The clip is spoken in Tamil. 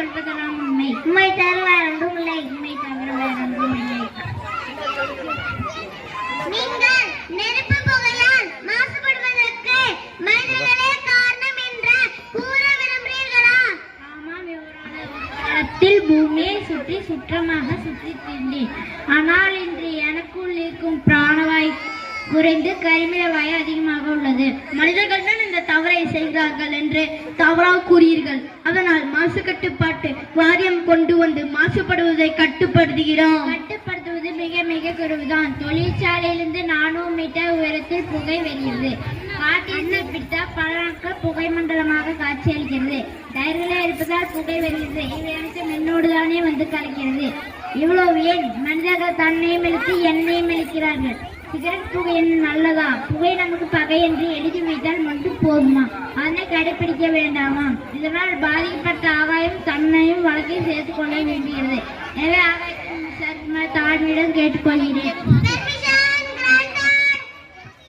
சொல்வதெல்லாம் உண்மை. உண்மை தவிர வேறொன்றும் இல்லை. உண்மை தவிர வேறொன்றும் இல்லை. நீங்கள் நெருப்பு புகையால் மாசுபடுவதற்கு மனிதர்களே காரணம் என்று கூற விரும்புகிறீர்களா? ஆமாம் யுவரானே. ஒரு காலத்தில் பூமியை சுற்றி சுற்றமாக சுற்றி திரிந்தேன். ஆனால் இன்று எனக்குள் இருக்கும் பிராணவாய் குறைந்து கரிமிலவாயு அதிகமாக உள்ளது. மனிதர்கள் தான் இந்த தவறை செய்கிறார்கள் என்று தவறாக கூறீர்கள். அதனால் மாசு கட்டுப்பாட்டு வாரியம் கொண்டு வந்து மாசுபடுவதை கட்டுப்படுத்துகிறோம். கட்டுப்படுத்துவது மிக மிக குறைவுதான். தொழிற்சாலையிலிருந்து 400 மீட்டர் உயரத்தில் புகை வெளியது. காற்றில் பிடித்தால் பல நாட்கள் புகை மண்டலமாக காட்சியளிக்கிறது. டயர்களே இருப்பதால் புகை வெளியது. இவை அனைத்தும் என்னோடுதானே வந்து கலக்கிறது. இவ்வளவு ஏன்? மனிதர்கள் தன்னையும் இழுத்து என்னையும் இழுக்கிறார்கள். சிகரெட் புகை என்ன நல்லதா? புகை நமக்கு பகை என்று எழுதி வைத்தால் மட்டும் போதுமா? அதனை கடைபிடிக்க வேண்டாமா? இதனால் பாதிக்கப்பட்ட ஆகாயம் தன்னையும் வழக்கில் சேர்த்துக் கொள்ள வேண்டியது. எனவே ஆகாயத்தின் தாழ்மையிடம் கேட்டுக்கொள்கிறேன்.